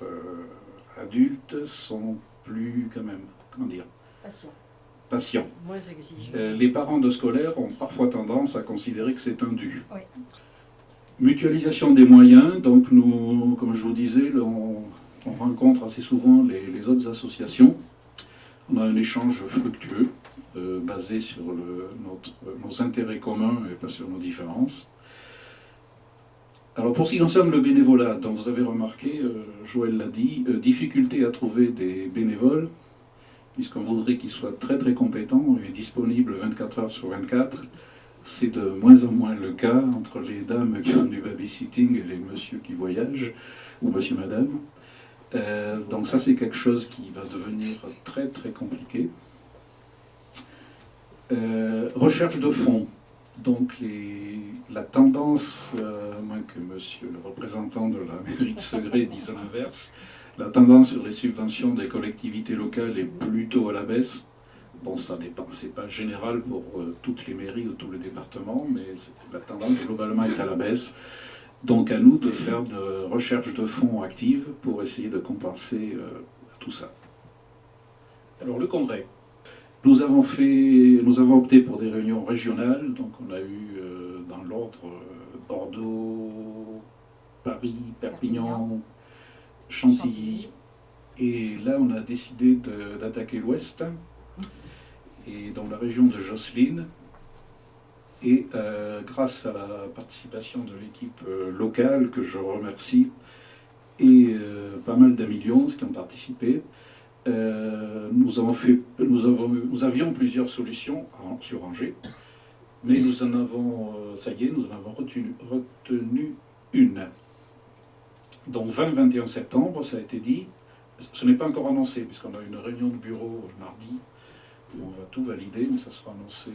adultes sont plus, quand même, comment dire, patients. Moins exigeants. Les parents de scolaires ont parfois tendance à considérer que c'est un dû. Oui. Mutualisation des moyens, donc nous, comme je vous disais, on rencontre assez souvent les autres associations. On a un échange fructueux, basé sur nos intérêts communs et pas sur nos différences. Alors pour ce qui concerne le bénévolat, donc vous avez remarqué, Joël l'a dit, difficulté à trouver des bénévoles. puisqu'on voudrait qu'il soit très très compétent et disponible 24 heures sur 24. C'est de moins en moins le cas entre les dames qui font du babysitting et les messieurs qui voyagent, ou monsieur, madame. Donc ça, c'est quelque chose qui va devenir très très compliqué. Recherche de fonds. Donc la tendance, à moins que monsieur le représentant de la mairie de Segré dise l'inverse, la tendance sur les subventions des collectivités locales est plutôt à la baisse. Bon, ça dépend, c'est pas général pour toutes les mairies ou tous les départements, mais la tendance globalement est à la baisse. Donc à nous de faire de recherche de fonds active pour essayer de compenser tout ça. Alors le congrès. Nous avons opté pour des réunions régionales, donc on a eu dans l'ordre Bordeaux, Paris, Perpignan, Chantilly. Et là on a décidé d'attaquer l'Ouest, et dans la région de Josseline. Et grâce à la participation de l'équipe locale, que je remercie, et pas mal d'Amilions qui ont participé, nous avions plusieurs solutions sur Angers, mais nous en avons, nous en avons retenu une. Donc 20-21 septembre, ça a été dit. Ce n'est pas encore annoncé, puisqu'on a une réunion de bureau mardi, où on va tout valider, mais ça sera annoncé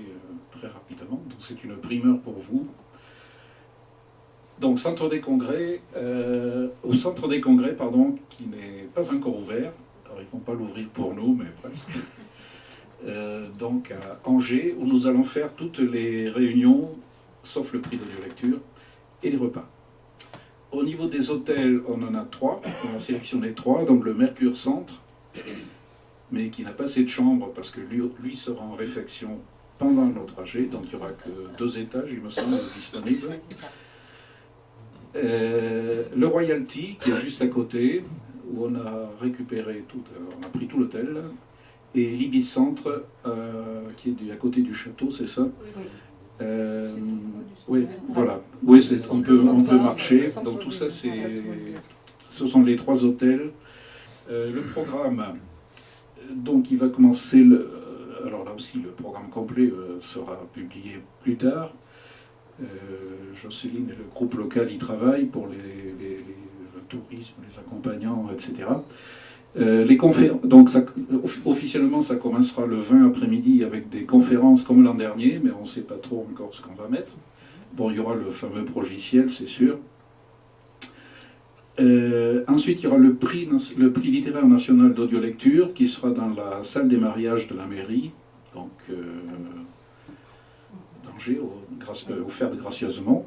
très rapidement. Donc c'est une primeur pour vous. Donc centre des congrès, au centre des congrès, pardon, qui n'est pas encore ouvert. Alors ils ne vont pas l'ouvrir pour nous, mais presque. Donc à Angers, où nous allons faire toutes les réunions, sauf le prix d'audiolecture, et les repas. Au niveau des hôtels, on en a 3. On a sélectionné 3, donc le Mercure Centre, mais qui n'a pas assez de chambres parce que lui sera en réfection pendant notre trajet, donc il n'y aura que 2 étages, il me semble, disponibles. Le Royalty, qui est juste à côté, où on a récupéré tout, on a pris tout l'hôtel, et l'Ibis Centre, qui est à côté du château, c'est ça? Oui, voilà. Oui, on peut marcher. Donc tout ça, ce sont les 3 hôtels. Le programme, donc il va commencer, alors là aussi le programme complet sera publié plus tard. Jocelyne et le groupe local y travaillent pour le tourisme, les accompagnants, etc. Donc officiellement ça commencera le 20 après-midi avec des conférences comme l'an dernier, mais on ne sait pas trop encore ce qu'on va mettre. Bon, il y aura le fameux progiciel, c'est sûr. Ensuite, il y aura le prix littéraire national d'audiolecture qui sera dans la salle des mariages de la mairie, donc d'Angers, offert gracieusement.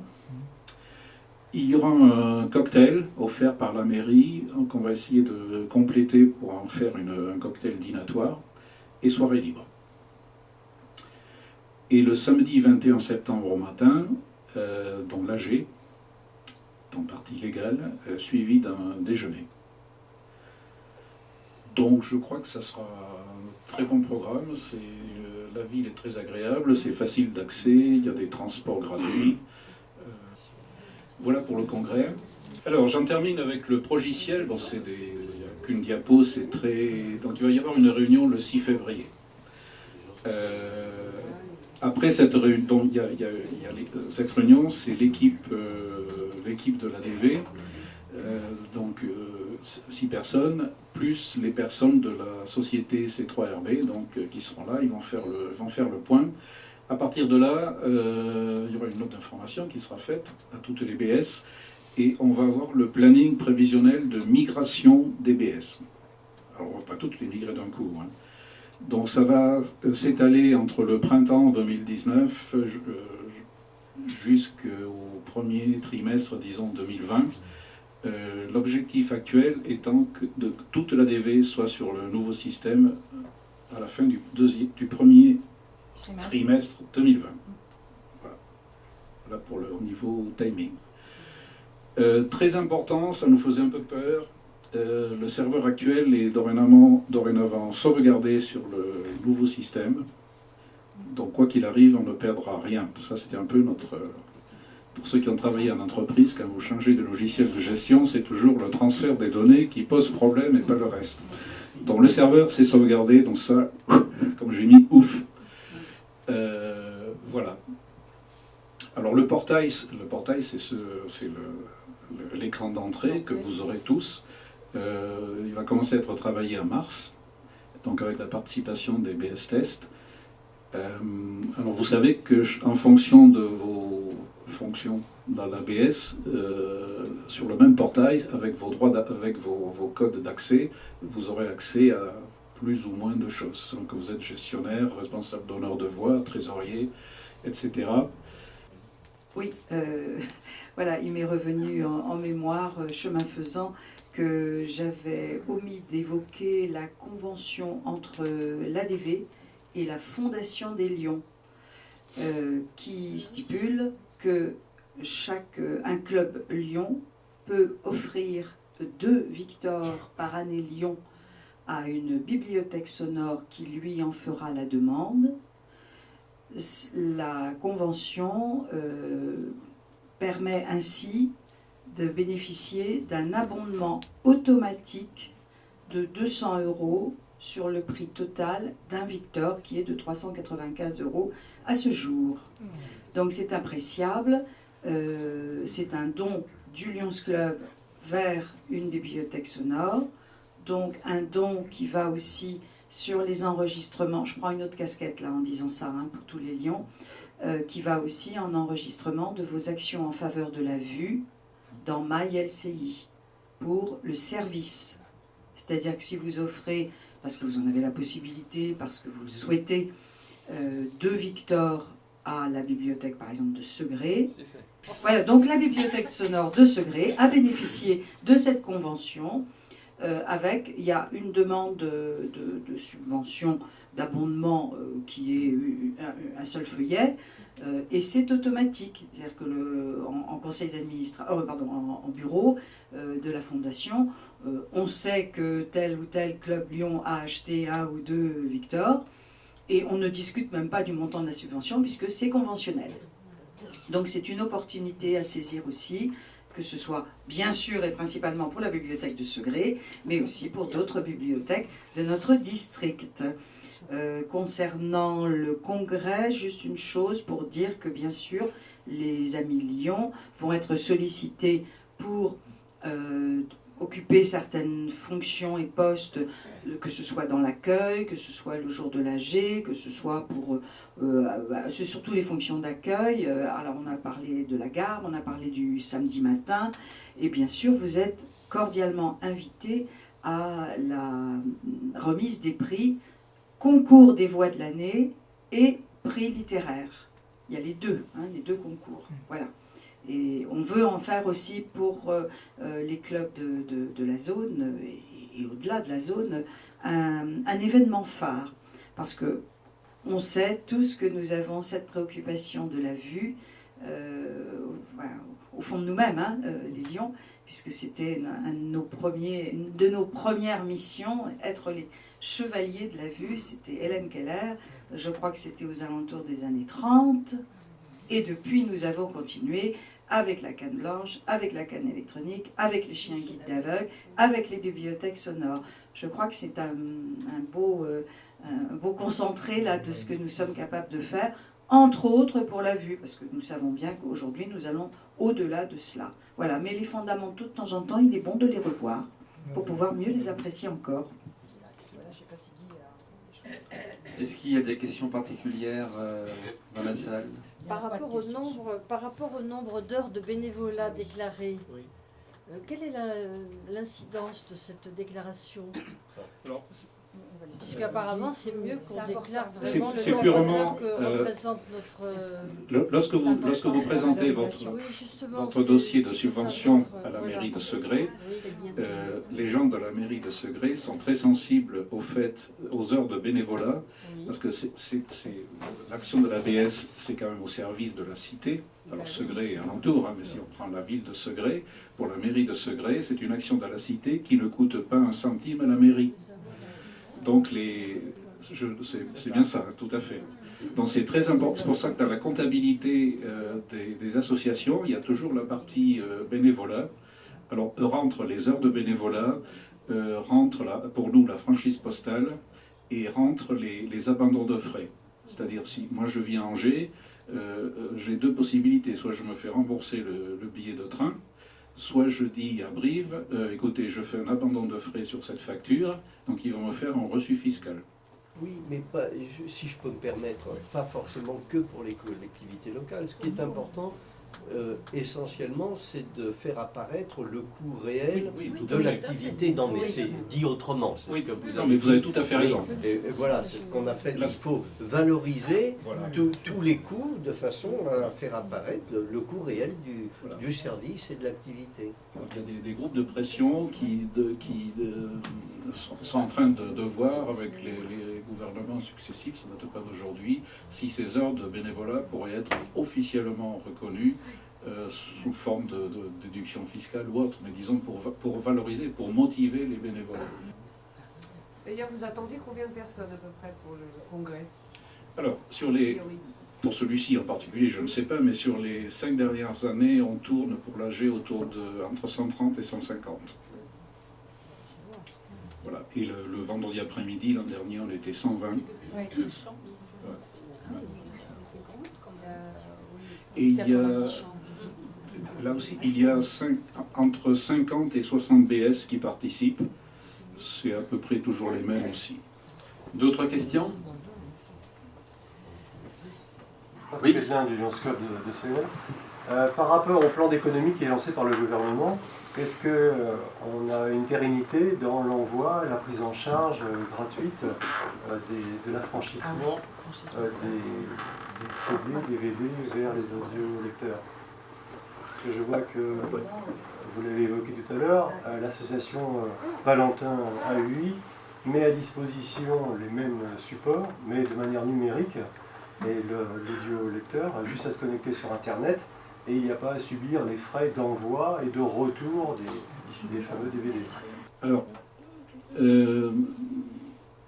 Il y aura un cocktail offert par la mairie, qu'on va essayer de compléter pour en faire un cocktail dînatoire, et soirée libre. Et le samedi 21 septembre au matin, donc l'AG, en partie légale, suivi d'un déjeuner. Donc je crois que ça sera un très bon programme. La ville est très agréable, c'est facile d'accès, il y a des transports gratuits. Voilà pour le congrès. Alors j'en termine avec le progiciel. Bon, il n'y a qu'une diapo, c'est très... Donc il va y avoir une réunion le 6 février. Après cette réunion, cette réunion, c'est l'équipe de l'ADV, donc 6 personnes, plus les personnes de la société C3RB, donc qui seront là, ils vont faire le point. À partir de là, il y aura une note d'information qui sera faite à toutes les BS, et on va avoir le planning prévisionnel de migration des BS. Alors on ne va pas toutes les migrer d'un coup, hein. Donc ça va s'étaler entre le printemps 2019 jusqu'au premier trimestre, disons, 2020. L'objectif actuel étant que toute l'ADV soit sur le nouveau système à la fin du premier trimestre 2020. Voilà pour au niveau timing. Très important, ça nous faisait un peu peur. Le serveur actuel est dorénavant sauvegardé sur le nouveau système. Donc quoi qu'il arrive, on ne perdra rien. Ça, c'était un peu notre pour ceux qui ont travaillé en entreprise, quand vous changez de logiciel de gestion, c'est toujours le transfert des données qui pose problème et pas le reste. Donc le serveur s'est sauvegardé, donc ça, comme j'ai mis, ouf. Voilà. Alors le portail c'est l'écran d'entrée que vous aurez tous. Il va commencer à être travaillé en mars, donc avec la participation des BS Tests. Alors vous savez que en fonction de vos fonctions dans l'ABS, sur le même portail, avec vos droits, avec vos codes d'accès, vous aurez accès à plus ou moins de choses. Donc vous êtes gestionnaire, responsable d'honneur de voix, trésorier, etc. Oui, voilà, il m'est revenu en mémoire, chemin faisant, que j'avais omis d'évoquer la convention entre l'ADV et la Fondation des Lions, qui stipule que un club Lion peut offrir 2 Victor par année Lion à une bibliothèque sonore qui lui en fera la demande. La convention permet ainsi de bénéficier d'un abondement automatique de 200 € sur le prix total d'un Victor qui est de 395 € à ce jour. Donc c'est appréciable, c'est un don du Lions Club vers une bibliothèque sonore, donc un don qui va aussi sur les enregistrements, je prends une autre casquette là en disant ça pour tous les lions, qui va aussi en enregistrement de vos actions en faveur de la vue dans MyLCI pour le service. C'est-à-dire que si vous offrez, parce que vous en avez la possibilité, parce que vous le souhaitez, 2 Victor à la bibliothèque par exemple de Segré. Voilà, donc la bibliothèque sonore de Segré a bénéficié de cette convention. Il y a une demande de subvention, d'abondement qui est un seul feuillet, et c'est automatique. C'est-à-dire que en conseil d'administration, en bureau de la fondation, on sait que tel ou tel club Lyon a acheté 1 ou 2 Victor, et on ne discute même pas du montant de la subvention puisque c'est conventionnel. Donc c'est une opportunité à saisir aussi, que ce soit bien sûr et principalement pour la bibliothèque de Segré, mais aussi pour d'autres bibliothèques de notre district. Concernant le congrès, juste une chose pour dire que bien sûr, les amis Lyon vont être sollicités pour occuper certaines fonctions et postes, que ce soit dans l'accueil, que ce soit le jour de l'AG, que ce soit pour... c'est surtout les fonctions d'accueil. Alors on a parlé de la gare, on a parlé du samedi matin, et bien sûr vous êtes cordialement invités à la remise des prix concours des voix de l'année et prix littéraire. Il y a les deux concours. Voilà. Et on veut en faire aussi pour les clubs de la zone et au-delà de la zone un événement phare. Parce que on sait tous que nous avons cette préoccupation de la vue voilà, au fond de nous-mêmes, les Lions, puisque c'était une de nos premières missions, être les chevaliers de la vue. C'était Hélène Keller, je crois que c'était aux alentours des années 30, et depuis nous avons continué avec la canne blanche, avec la canne électronique, avec les chiens guides d'aveugles, avec les bibliothèques sonores. Je crois que c'est un beau concentré là, de ce que nous sommes capables de faire, entre autres pour la vue, parce que nous savons bien qu'aujourd'hui nous allons au-delà de cela. Voilà, mais les fondamentaux, de temps en temps, il est bon de les revoir pour pouvoir mieux les apprécier encore. Est-ce qu'il y a des questions particulières dans la salle ? Par rapport au nombre d'heures de bénévolat déclarées, quelle est l'incidence de cette déclaration ? Puisqu'apparemment, c'est mieux qu'on déclare vraiment le nombre d'heures que représente notre... Lorsque vous présentez votre dossier de subvention à la mairie de Segré, les gens de la mairie de Segré sont très sensibles aux heures de bénévolat, parce que l'action de l'ABS, c'est quand même au service de la cité. Alors Segré et alentour, mais si on prend la ville de Segré, pour la mairie de Segré, c'est une action de la cité qui ne coûte pas un centime à la mairie. Donc C'est bien ça, tout à fait. Donc c'est très important, c'est pour ça que dans la comptabilité des associations, il y a toujours la partie bénévolat. Alors rentre les heures de bénévolat, rentre pour nous la franchise postale et rentre les abandons de frais. C'est-à-dire si moi je vis à Angers, j'ai deux possibilités. Soit je me fais rembourser le billet de train, soit je dis à Brive, écoutez, je fais un abandon de frais sur cette facture, donc ils vont me faire un reçu fiscal. Oui, mais pas, si je peux me permettre, pas forcément que pour les collectivités locales. Ce qui est important, essentiellement, c'est de faire apparaître le coût réel de l'activité. Non, mais c'est dit autrement. Oui, mais vous avez tout à fait raison. Et voilà, c'est ce qu'on appelle, il faut valoriser tous les coûts de façon à faire apparaître le coût réel du service et de l'activité. Il y a des groupes de pression qui sont en train de voir avec les gouvernements successifs, ça ne date pas d'aujourd'hui, si ces heures de bénévolat pourraient être officiellement reconnues sous forme de déduction fiscale ou autre, mais disons pour valoriser, pour motiver les bénévoles. D'ailleurs, vous attendez combien de personnes à peu près pour le congrès? Alors, pour celui-ci en particulier, je ne sais pas, mais sur les 5 dernières années, on tourne pour l'AG autour entre 130 et 150. Voilà. Et le vendredi après-midi, l'an dernier, on était 120. Oui. Et il y a, là aussi, il y a entre 50 et 60 BS qui participent. C'est à peu près toujours les mêmes aussi. D'autres questions? Oui. Président du Lions Club de Seine. Par rapport au plan d'économie qui est lancé par le gouvernement, est-ce qu'on a une pérennité dans l'envoi et la prise en charge gratuite de l'affranchissement des CD, DVD vers les audiolecteurs? Parce que je vois que, vous l'avez évoqué tout à l'heure, l'association Valentin AUI met à disposition les mêmes supports, mais de manière numérique, et l'audiolecteur a juste à se connecter sur Internet, et il n'y a pas à subir les frais d'envoi et de retour des fameux DVD. Alors,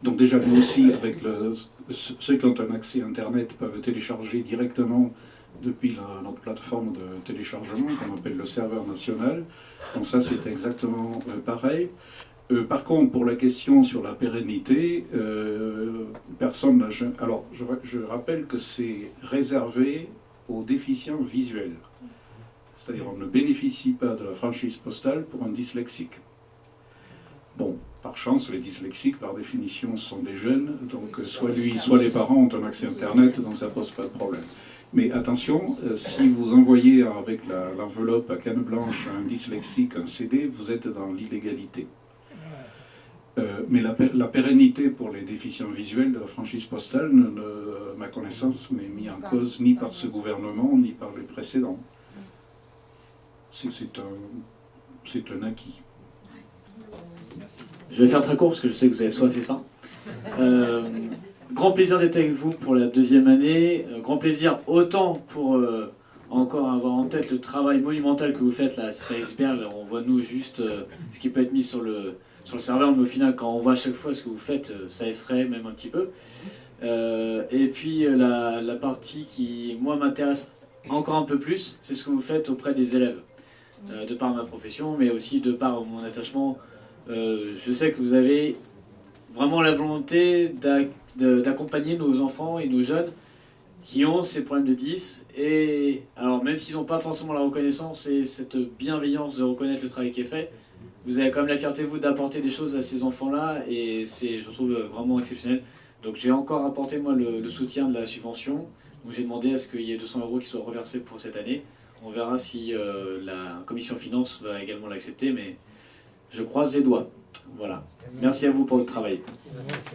donc déjà nous aussi, avec ceux qui ont un accès Internet peuvent télécharger directement depuis notre plateforme de téléchargement qu'on appelle le serveur national. Donc ça c'est exactement pareil. Par contre, pour la question sur la pérennité, personne n'a... Alors, je rappelle que c'est réservé aux déficients visuels. C'est-à-dire on ne bénéficie pas de la franchise postale pour un dyslexique. Bon, par chance, les dyslexiques, par définition, sont des jeunes, donc soit lui, soit les parents ont un accès Internet, donc ça ne pose pas de problème. Mais attention, si vous envoyez avec l'enveloppe à canne blanche à un dyslexique un CD, vous êtes dans l'illégalité. Mais la pérennité pour les déficients visuels de la franchise postale, ma connaissance, n'est mise en cause ni par ce gouvernement, ni par les précédents. C'est un acquis. Je vais faire très court parce que je sais que vous avez soif et faim. Grand plaisir d'être avec vous pour la deuxième année. Grand plaisir autant pour encore avoir en tête le travail monumental que vous faites là à Iceberg. On voit nous juste ce qui peut être mis sur le serveur, mais au final quand on voit à chaque fois ce que vous faites, ça effraie même un petit peu. Et puis la partie qui moi m'intéresse encore un peu plus, c'est ce que vous faites auprès des élèves. De par ma profession, mais aussi de par mon attachement. Je sais que vous avez vraiment la volonté d'accompagner nos enfants et nos jeunes qui ont ces problèmes de 10. Et alors même s'ils n'ont pas forcément la reconnaissance et cette bienveillance de reconnaître le travail qui est fait, vous avez quand même la fierté, vous, d'apporter des choses à ces enfants-là, et c'est, je trouve, vraiment exceptionnel. Donc j'ai encore apporté, moi, le soutien de la subvention. Donc j'ai demandé à ce qu'il y ait 200 € qui soient reversés pour cette année. On verra si la commission finance va également l'accepter, mais je croise les doigts. Voilà. Merci à vous pour le travail. Merci.